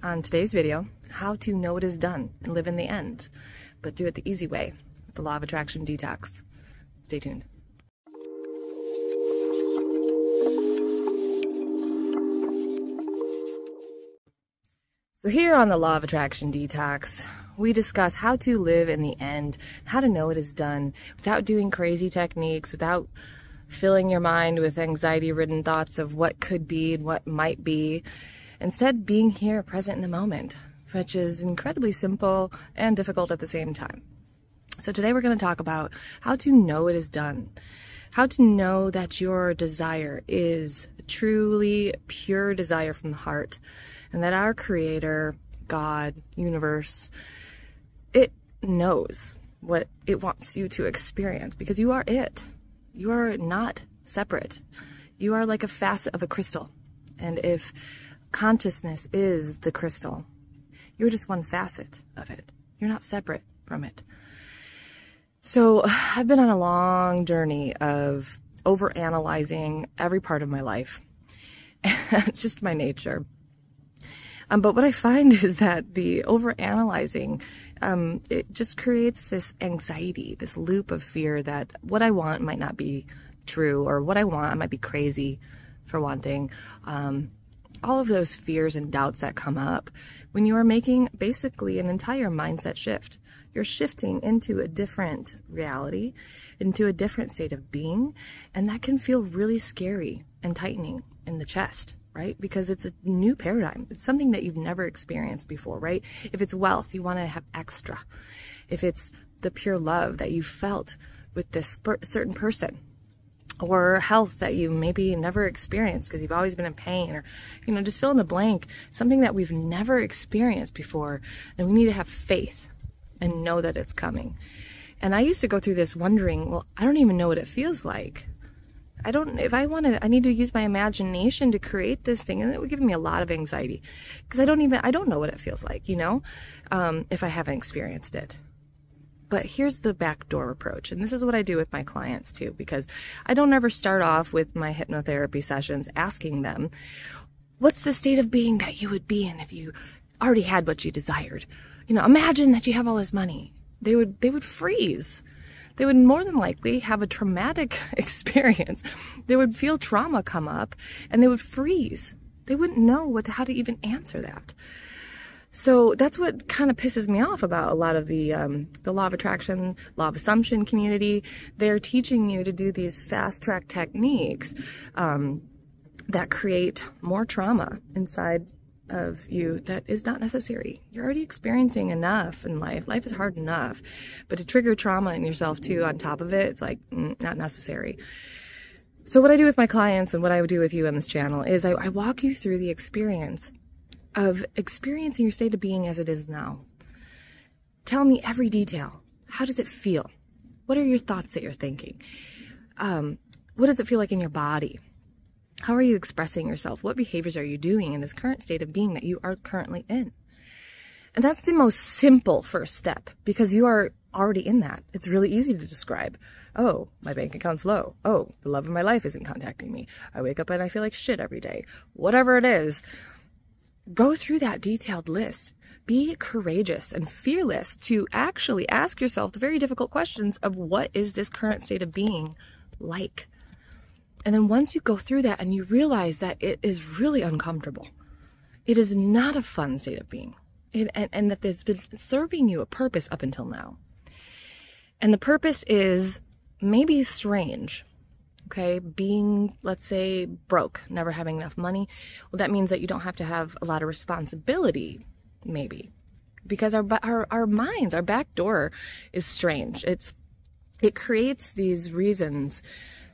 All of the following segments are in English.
on today's video how to know it is done and live in the end, but do it the easy way with the Law of Attraction Detox. Stay tuned. So here on the Law of Attraction Detox, we discuss how to live in the end, how to know it is done without doing crazy techniques, without filling your mind with anxiety-ridden thoughts of what could be and what might be. Instead, being here, present in the moment, which is incredibly simple and difficult at the same time. So today we're going to talk about how to know it is done, how to know that your desire is truly pure desire from the heart, and that our Creator, God, universe, it knows what it wants you to experience because you are it. You are not separate. You are like a facet of a crystal. And if consciousness is the crystal, you're just one facet of it. You're not separate from it. So I've been on a long journey of overanalyzing every part of my life. It's just my nature. But what I find is that the overanalyzing, it just creates this anxiety, this loop of fear that what I want might not be true, or what I want, I might be crazy for wanting. All of those fears and doubts that come up when you are making basically an entire mindset shift. You're shifting into a different reality, into a different state of being, and that can feel really scary and tightening in the chest. Right? Because it's a new paradigm. It's something that you've never experienced before, right? If it's wealth, you want to have extra. If it's the pure love that you felt with this certain person, or health that you maybe never experienced because you've always been in pain, or, you know, just fill in the blank, something that we've never experienced before, and we need to have faith and know that it's coming. And I used to go through this wondering, well, I don't even know what it feels like. I need to use my imagination to create this thing, and it would give me a lot of anxiety because I don't know what it feels like, you know, if I haven't experienced it. But here's the backdoor approach, and this is what I do with my clients too, because I don't ever start off with my hypnotherapy sessions asking them, what's the state of being that you would be in if you already had what you desired? You know, imagine that you have all this money. They would freeze. They would more than likely have a traumatic experience. They would feel trauma come up and they would freeze. They wouldn't know how to even answer that. So that's what kind of pisses me off about a lot of the law of attraction, law of assumption community. They're teaching you to do these fast track techniques that create more trauma inside of you that is not necessary. You're already experiencing enough in life. Life is hard enough, but to trigger trauma in yourself too on top of it, it's like not necessary. So what I do with my clients and what I would do with you on this channel is I walk you through the experience of experiencing your state of being as it is now. Tell me every detail. How does it feel? What are your thoughts that you're thinking? What does it feel like in your body? How are you expressing yourself? What behaviors are you doing in this current state of being that you are currently in? And that's the most simple first step because you are already in that. It's really easy to describe. Oh, my bank account's low. Oh, the love of my life isn't contacting me. I wake up and I feel like shit every day. Whatever it is, go through that detailed list. Be courageous and fearless to actually ask yourself the very difficult questions of what is this current state of being like? And then once you go through that and you realize that it is really uncomfortable, it is not a fun state of being, and that it's been serving you a purpose up until now. And the purpose is maybe strange, okay? Being, let's say, broke, never having enough money. Well, that means that you don't have to have a lot of responsibility, maybe. Because our minds, our back door is strange. It creates these reasons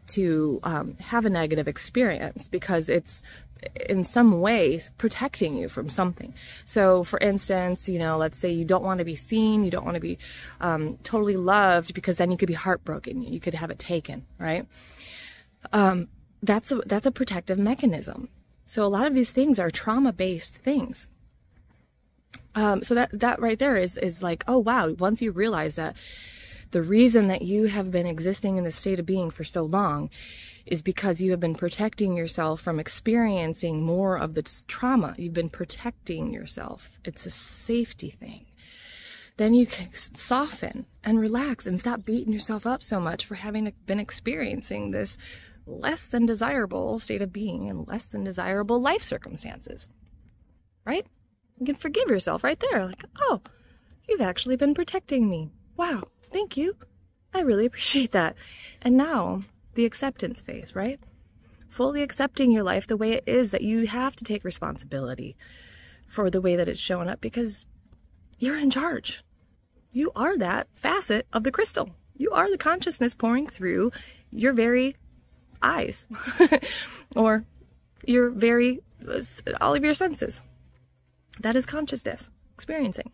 to have a negative experience because it's in some way protecting you from something. So for instance, you know, let's say you don't want to be seen, you don't want to be totally loved because then you could be heartbroken, you could have it taken, right? That's a protective mechanism. So a lot of these things are trauma-based things. So that right there is like, oh wow, once you realize that The reason that you have been existing in this state of being for so long is because you have been protecting yourself from experiencing more of the trauma. You've been protecting yourself. It's a safety thing. Then you can soften and relax and stop beating yourself up so much for having been experiencing this less than desirable state of being and less than desirable life circumstances. Right? You can forgive yourself right there. Like, oh, you've actually been protecting me. Wow, thank you. I really appreciate that. And now, the acceptance phase, right? Fully accepting your life the way it is, that you have to take responsibility for the way that it's showing up because you're in charge. You are that facet of the crystal. You are the consciousness pouring through your very eyes or your very, all of your senses. That is consciousness experiencing.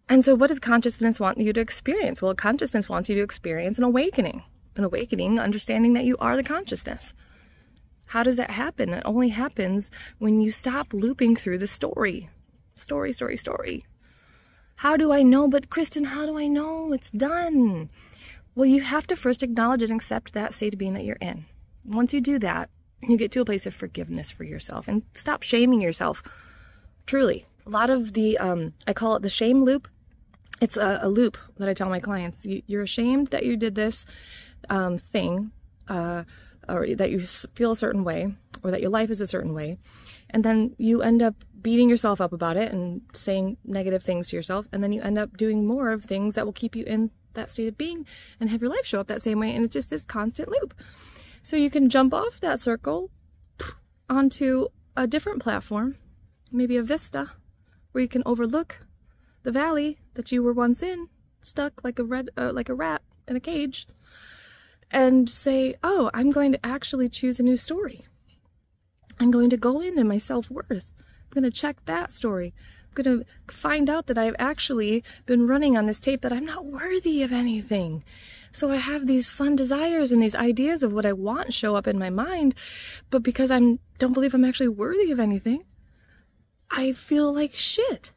And so what does consciousness want you to experience? Well, consciousness wants you to experience an awakening. An awakening, understanding that you are the consciousness. How does that happen? It only happens when you stop looping through the story. Story, story, story. How do I know? But Kristen, how do I know it's done? Well, you have to first acknowledge and accept that state of being that you're in. Once you do that, you get to a place of forgiveness for yourself and stop shaming yourself. Truly. A lot of the, I call it the shame loop. It's a loop that I tell my clients. You're ashamed that you did this thing, or that you feel a certain way, or that your life is a certain way, and then you end up beating yourself up about it and saying negative things to yourself, and then you end up doing more of things that will keep you in that state of being and have your life show up that same way, and it's just this constant loop. So you can jump off that circle onto a different platform, maybe a vista, where you can overlook the valley that you were once in, stuck like a rat in a cage, and say, oh, I'm going to actually choose a new story. I'm going to go into my self-worth. I'm going to check that story. I'm going to find out that I've actually been running on this tape that I'm not worthy of anything. So I have these fun desires and these ideas of what I want show up in my mind, but because I don't believe I'm actually worthy of anything, I feel like shit.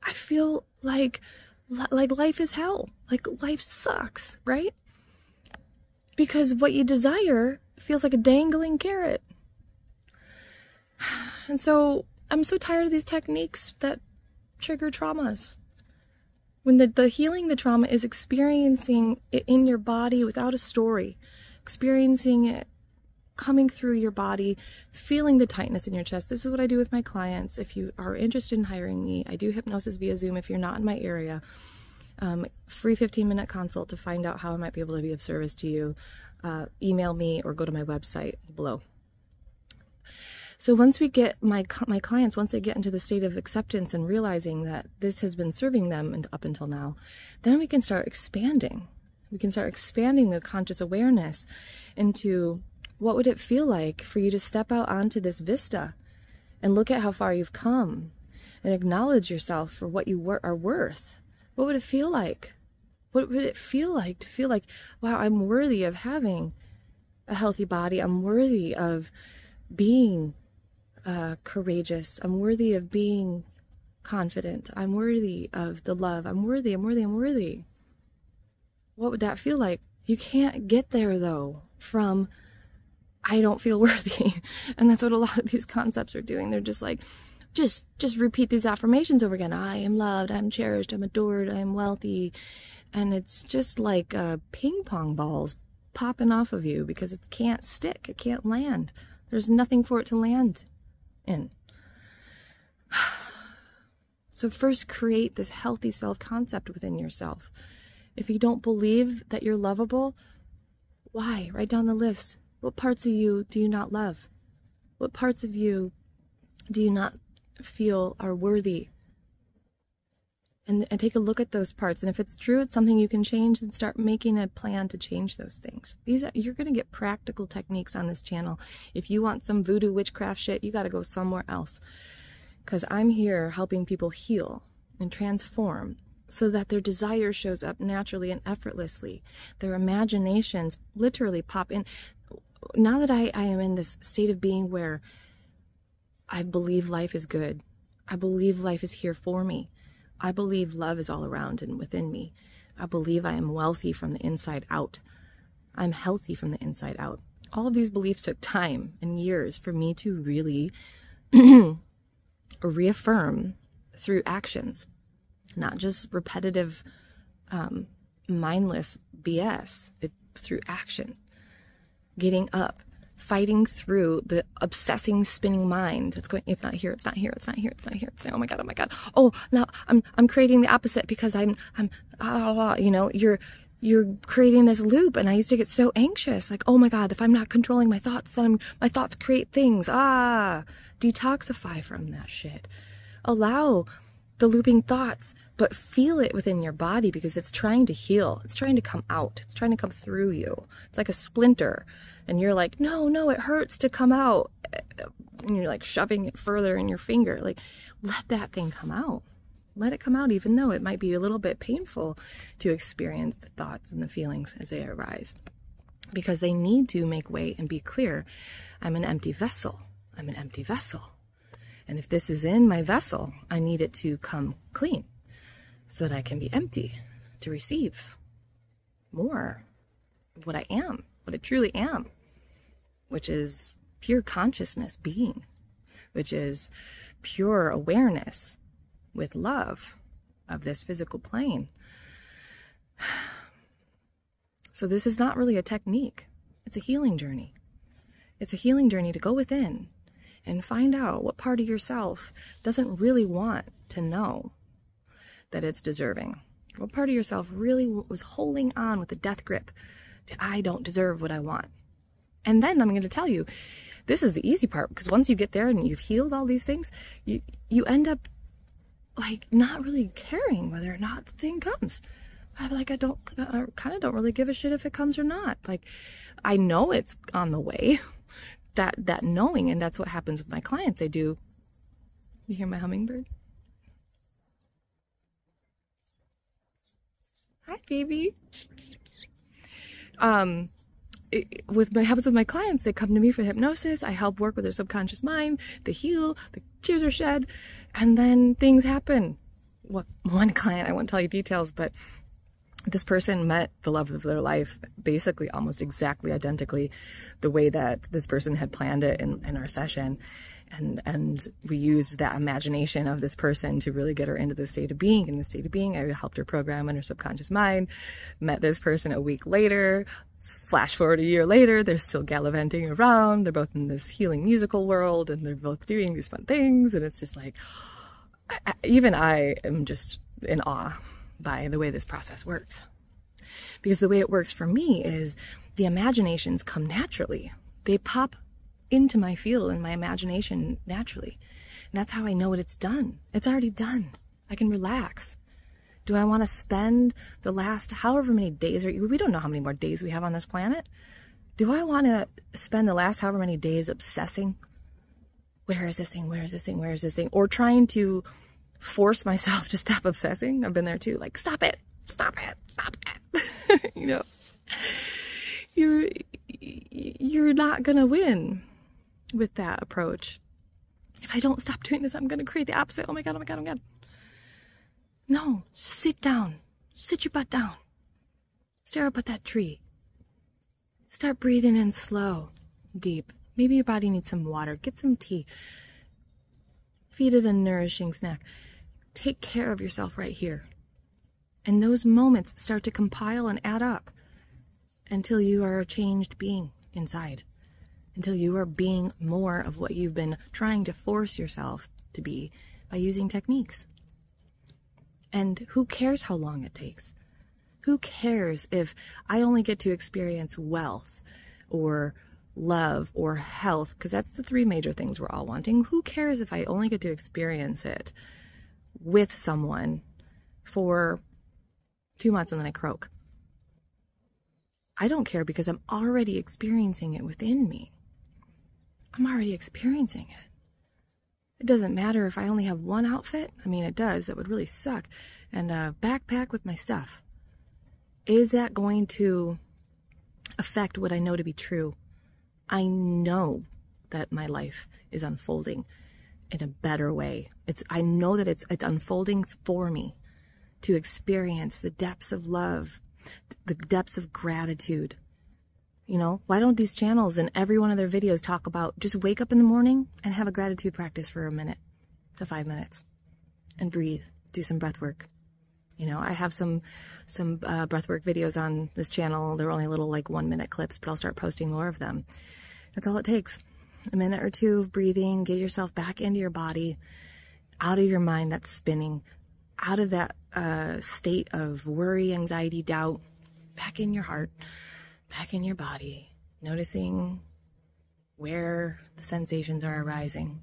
I feel like life is hell. Like life sucks, right? Because what you desire feels like a dangling carrot. And so I'm so tired of these techniques that trigger traumas. When the healing the trauma is experiencing it in your body without a story, experiencing it coming through your body, feeling the tightness in your chest. This is what I do with my clients. If you are interested in hiring me, I do hypnosis via Zoom if you're not in my area. Free 15-minute consult to find out how I might be able to be of service to you. Email me or go to my website below. So once we get my clients, once they get into the state of acceptance and realizing that this has been serving them up until now, then we can start expanding. We can start expanding the conscious awareness into what would it feel like for you to step out onto this vista and look at how far you've come and acknowledge yourself for what you are worth. What would it feel like? What would it feel like to feel like, wow, I'm worthy of having a healthy body. I'm worthy of being courageous. I'm worthy of being confident. I'm worthy of the love. I'm worthy, I'm worthy, I'm worthy. What would that feel like? You can't get there, though, from I don't feel worthy. And that's what a lot of these concepts are doing. They're just like, just repeat these affirmations over again. I am loved, I'm cherished, I'm adored, I'm wealthy. And it's just like ping pong balls popping off of you because it can't stick, it can't land. There's nothing for it to land in. So first create this healthy self-concept within yourself. If you don't believe that you're lovable, why? Write down the list. What parts of you do you not love? What parts of you do you not feel are worthy? And take a look at those parts. And if it's true, it's something you can change, and start making a plan to change those things. You're going to get practical techniques on this channel. If you want some voodoo witchcraft shit, you got to go somewhere else. Because I'm here helping people heal and transform so that their desire shows up naturally and effortlessly. Their imaginations literally pop in. Now that I am in this state of being where I believe life is good, I believe life is here for me, I believe love is all around and within me, I believe I am wealthy from the inside out. I'm healthy from the inside out. All of these beliefs took time and years for me to really reaffirm through actions, not just repetitive, mindless BS, through action. Getting up, fighting through the obsessing, spinning mind that's going, it's not here, it's not here, it's not here, it's not here, it's not, oh my God, oh my God. Oh, now I'm creating the opposite because you know, you're creating this loop. And I used to get so anxious, like, oh my God, if I'm not controlling my thoughts, then my thoughts create things. Detoxify from that shit. Allow the looping thoughts, but feel it within your body because it's trying to heal. It's trying to come out. It's trying to come through you. It's like a splinter. And you're like, no, it hurts to come out. And you're like shoving it further in your finger. Like, let that thing come out. Let it come out, even though it might be a little bit painful to experience the thoughts and the feelings as they arise. Because they need to make way and be clear. I'm an empty vessel. I'm an empty vessel. And if this is in my vessel, I need it to come clean so that I can be empty to receive more of what I am, what I truly am, which is pure consciousness being, which is pure awareness with love of this physical plane. So this is not really a technique. It's a healing journey. It's a healing journey to go within and find out what part of yourself doesn't really want to know that it's deserving. What part of yourself really was holding on with a death grip to, I don't deserve what I want. And then I'm going to tell you, this is the easy part, because once you get there and you've healed all these things, you end up like not really caring whether or not the thing comes. I'm like, I kind of don't really give a shit if it comes or not. Like, I know it's on the way. That knowing, and that's what happens with my clients. They do. You hear my hummingbird? Hi, baby. Happens with my clients. They come to me for hypnosis. I help work with their subconscious mind. They heal. The tears are shed, and then things happen. One client, I won't tell you details, but this person met the love of their life basically almost exactly identically the way that this person had planned it in our session. And we used that imagination of this person to really get her into the state of being. In the state of being, I helped her program in her subconscious mind. Met this person a week later. Flash forward a year later, they're still gallivanting around. They're both in this healing musical world, and they're both doing these fun things. And it's just like, even I am just in awe by the way this process works. Because the way it works for me is the imaginations come naturally. They pop into my field and my imagination naturally. And that's how I know it's done. It's already done. I can relax. Do I want to spend the last however many days, we don't know how many more days we have on this planet. Do I want to spend the last however many days obsessing? Where is this thing? Where is this thing? Where is this thing? Or trying to force myself to stop obsessing. I've been there too. Like, stop it, stop it, stop it. You know, you're not going to win with that approach. If I don't stop doing this, I'm going to create the opposite. Oh my God, oh my God, oh my God. No, sit down. Sit your butt down. Stare up at that tree. Start breathing in slow, deep. Maybe your body needs some water. Get some tea. Feed it a nourishing snack. Take care of yourself right here. And those moments start to compile and add up until you are a changed being inside. Until you are being more of what you've been trying to force yourself to be by using techniques. And who cares how long it takes? Who cares if I only get to experience wealth or love or health? Because that's the three major things we're all wanting. Who cares if I only get to experience it with someone for 2 months and then I croak? I don't care, because I'm already experiencing it within me. I'm already experiencing it. It doesn't matter if I only have one outfit. I mean, it does. That would really suck. And a backpack with my stuff. Is that going to affect what I know to be true? I know that my life is unfolding in a better way. I know that it's unfolding for me. to experience the depths of love, the depths of gratitude. You know, why don't these channels and every one of their videos talk about just wake up in the morning and have a gratitude practice for 1 minute to 5 minutes and breathe, do some breath work. You know, I have some breathwork videos on this channel. They're only little like 1 minute clips, but I'll start posting more of them. That's all it takes. A minute or two of breathing, get yourself back into your body, out of your mind that's spinning, out of that state of worry, anxiety, doubt, back in your heart, back in your body, noticing where the sensations are arising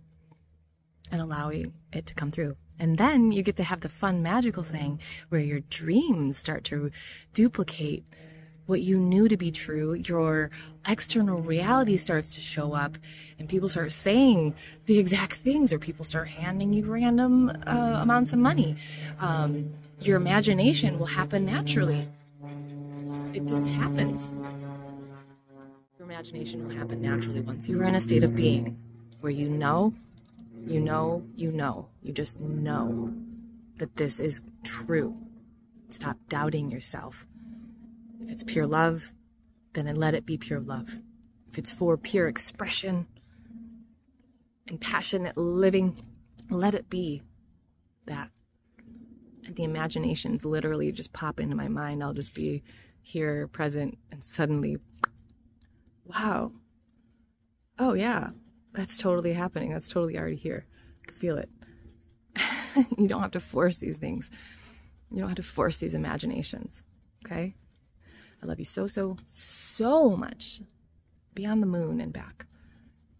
and allowing it to come through. And then you get to have the fun, magical thing where your dreams start to duplicate what you knew to be true. Your external reality starts to show up and people start saying the exact things, or people start handing you random amounts of money. Your imagination will happen naturally. It just happens. Your imagination will happen naturally once you are in a state of being where you just know that this is true. Stop doubting yourself. If it's pure love, then let it be pure love. If it's for pure expression and passionate living, let it be that. And the imaginations literally just pop into my mind. I'll just be here, present, and suddenly, wow. Oh yeah, that's totally happening. That's totally already here. I can feel it. You don't have to force these things. You don't have to force these imaginations, okay? I love you so, so, so much. Beyond the moon and back.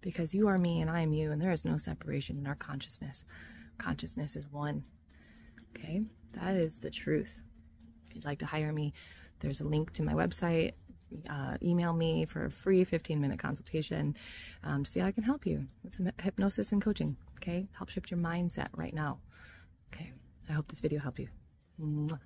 Because you are me and I am you, and there is no separation in our consciousness. Consciousness is one. Okay? That is the truth. If you'd like to hire me, there's a link to my website. Email me for a free 15-minute consultation to see how I can help you with some hypnosis and coaching. Okay? Help shift your mindset right now. Okay? I hope this video helped you. Mwah.